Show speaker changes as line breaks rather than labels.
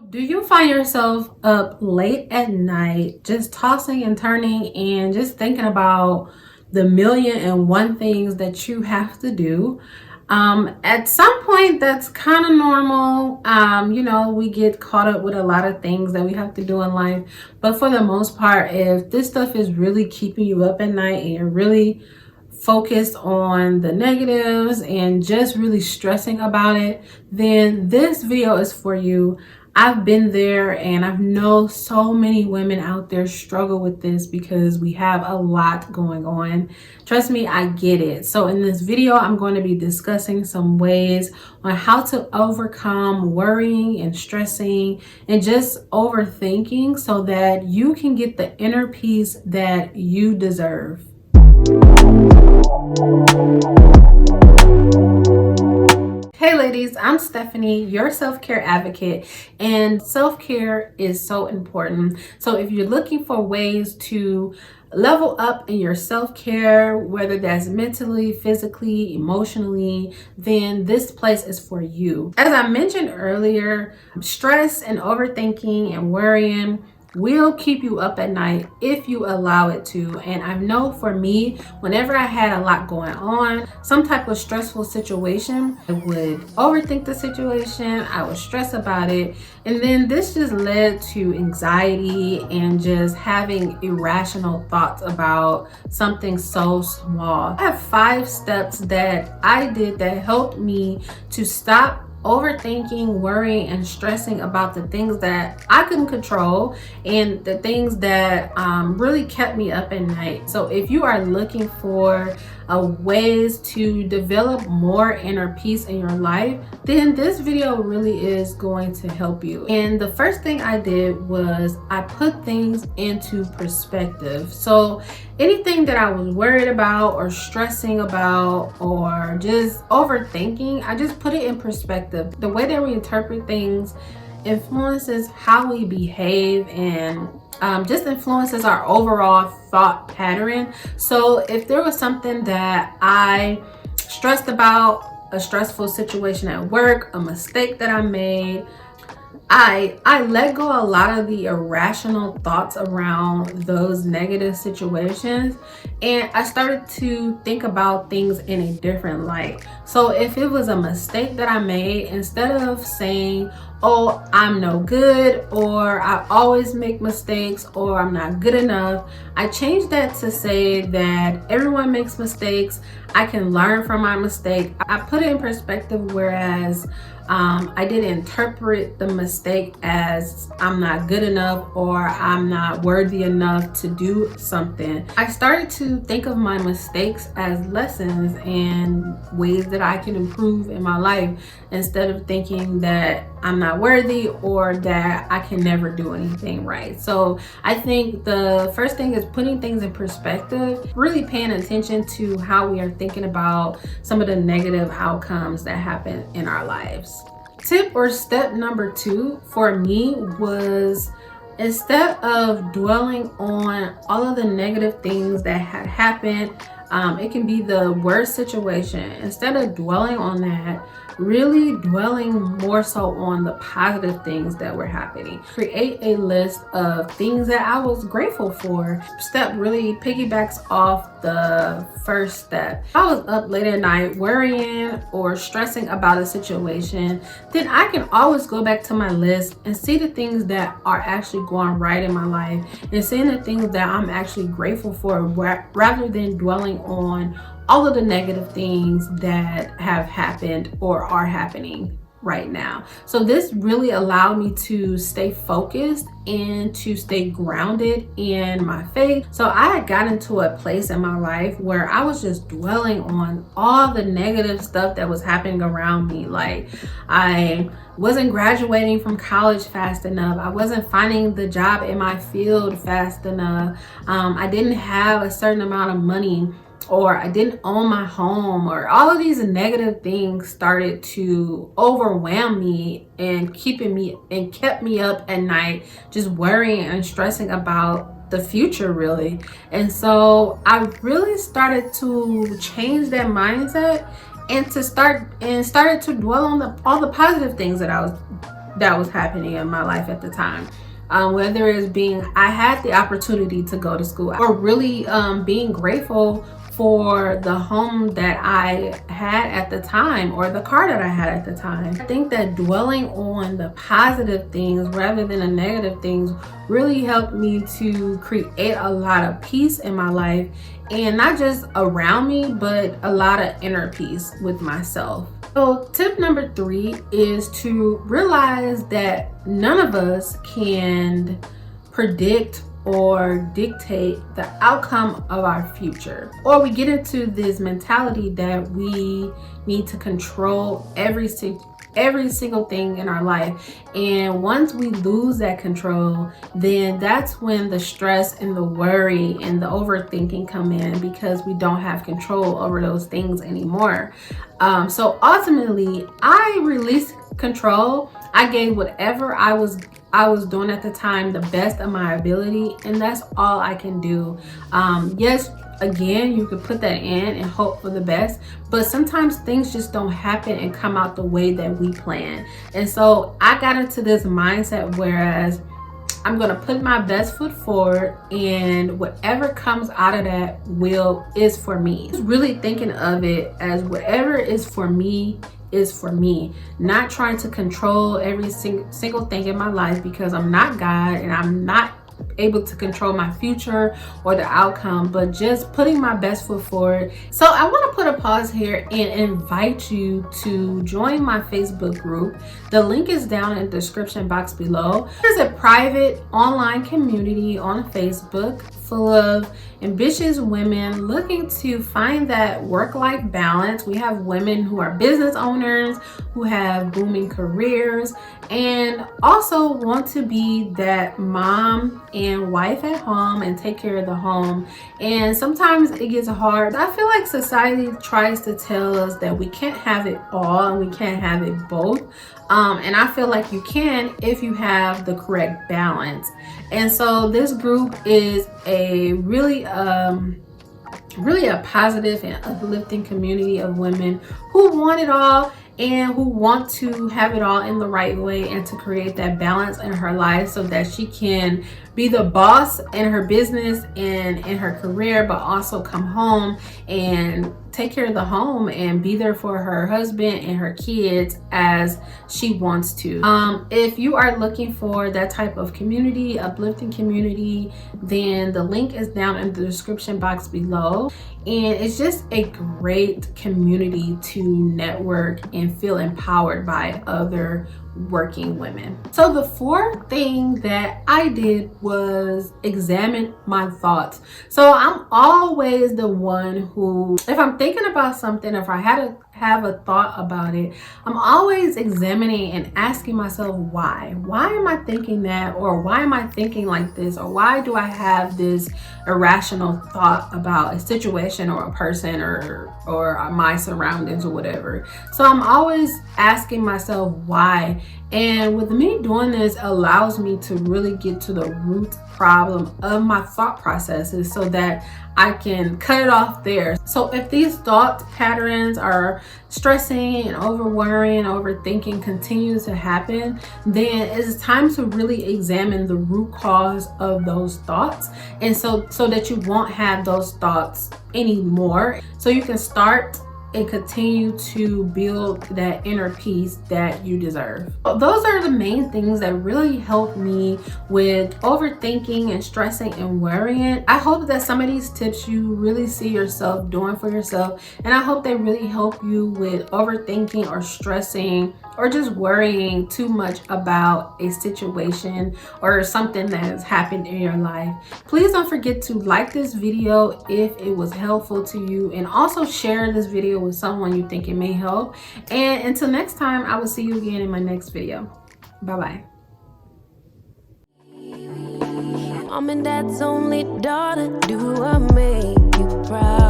Do you find yourself up late at night, just tossing and turning and just thinking about the million and one things that you have to do? At some point, that's kind of normal. We get caught up with a lot of things that we have to do in life. But for the most part, if this stuff is really keeping you up at night and you're really focused on the negatives and just really stressing about it, then this video is for you. I've been there and I know so many women out there struggle with this because we have a lot going on. Trust me, I get it. So in this video, I'm going to be discussing some ways on how to overcome worrying and stressing and just overthinking so that you can get the inner peace that you deserve. Hey ladies, I'm Stephanie, your self-care advocate, and self-care is so important. So if you're looking for ways to level up in your self-care, whether that's mentally, physically, emotionally, then this place is for you. As I mentioned earlier, stress and overthinking and worrying will keep you up at night if you allow it to. And I know for me, whenever I had a lot going on, some type of stressful situation, I would overthink the situation, I would stress about it, and then this just led to anxiety and just having irrational thoughts about something so small. I have 5 steps that I did that helped me to stop overthinking, worrying, and stressing about the things that I couldn't control and the things that really kept me up at night. So if you are looking for ways to develop more inner peace in your life, then this video really is going to help you. And the first thing I did was I put things into perspective. So anything that I was worried about or stressing about or just overthinking, I just put it in perspective. The way that we interpret things influences how we behave and just influences our overall thought pattern. So if there was something that I stressed about, a stressful situation at work, a mistake that I made, I let go a lot of the irrational thoughts around those negative situations, and I started to think about things in a different light. So if it was a mistake that I made, instead of saying, oh, I'm no good, or I always make mistakes, or I'm not good enough, I changed that to say that everyone makes mistakes. I can learn from my mistake. I put it in perspective, whereas I didn't interpret the mistake as I'm not good enough or I'm not worthy enough to do something. I started to think of my mistakes as lessons and ways that I can improve in my life, instead of thinking that I'm not worthy or that I can never do anything right. So I think the first thing is putting things in perspective, really paying attention to how we are thinking about some of the negative outcomes that happen in our lives. Tip or step number 2 for me was, instead of dwelling on all of the negative things that had happened, it can be the worst situation. Instead of dwelling on that, really dwelling more so on the positive things that were happening. Create a list of things that I was grateful for. Step really piggybacks off the first step. If I was up late at night worrying or stressing about a situation, then I can always go back to my list and see the things that are actually going right in my life and seeing the things that I'm actually grateful for, rather than dwelling on all of the negative things that have happened or are happening right now. So this really allowed me to stay focused and to stay grounded in my faith. So I had gotten to a place in my life where I was just dwelling on all the negative stuff that was happening around me. Like, I wasn't graduating from college fast enough. I wasn't finding the job in my field fast enough. I didn't have a certain amount of money, or I didn't own my home, or all of these negative things started to overwhelm me and kept me up at night, just worrying and stressing about the future, really. And so I really started to change that mindset and started to dwell on all the positive things that I was that was happening in my life at the time. Whether it's I had the opportunity to go to school, or really being grateful for the home that I had at the time, or the car that I had at the time. I think that dwelling on the positive things rather than the negative things really helped me to create a lot of peace in my life, and not just around me, but a lot of inner peace with myself. So tip number 3 is to realize that none of us can predict or dictate the outcome of our future. Or we get into this mentality that we need to control every single thing in our life. And once we lose that control, then that's when the stress and the worry and the overthinking come in, because we don't have control over those things anymore. So ultimately, I released control. I gave whatever I was doing at the time the best of my ability, and that's all I can do. Yes, again, you could put that in and hope for the best, but sometimes things just don't happen and come out the way that we plan. And so I got into this mindset, whereas I'm gonna put my best foot forward, and whatever comes out of that is for me. Just really thinking of it as whatever is for me is for me, not trying to control every single thing in my life, because I'm not God and I'm not able to control my future or the outcome, but just putting my best foot forward. So I want to put a pause here and invite you to join my Facebook group. The link is down in the description box below. It's a private online community on Facebook full of ambitious women looking to find that work-life balance. We have women who are business owners, who have booming careers, and also want to be that mom and wife at home and take care of the home. And sometimes it gets hard. I feel like society tries to tell us that we can't have it all and we can't have it both. And I feel like you can if you have the correct balance. And so this group is a really a positive and uplifting community of women who want it all and who want to have it all in the right way, and to create that balance in her life so that she can be the boss in her business and in her career, but also come home and take care of the home and be there for her husband and her kids as she wants to. If you are looking for that type of community, uplifting community, then the link is down in the description box below. And it's just a great community to network and feel empowered by other working women. So the fourth thing that I did was examine my thoughts. So I'm always the one who, if I'm thinking about something, if I had to have a thought about it, I'm always examining and asking myself why am I thinking that, or why am I thinking like this, or why do I have this irrational thought about a situation or a person or my surroundings or whatever. So I'm always asking myself why. And with me doing this allows me to really get to the root problem of my thought processes so that I can cut it off there. So if these thought patterns are stressing and over worrying, overthinking continues to happen, then it's time to really examine the root cause of those thoughts, and so that you won't have those thoughts anymore, so you can start and continue to build that inner peace that you deserve. Those are the main things that really help me with overthinking and stressing and worrying. I hope that some of these tips you really see yourself doing for yourself, and I hope they really help you with overthinking or stressing or just worrying too much about a situation or something that has happened in your life. Please don't forget to like this video if it was helpful to you, and also share this video with someone you think it may help. And until next time, I will see you again in my next video. Bye-bye.
Mom and dad's only daughter, do I make you proud?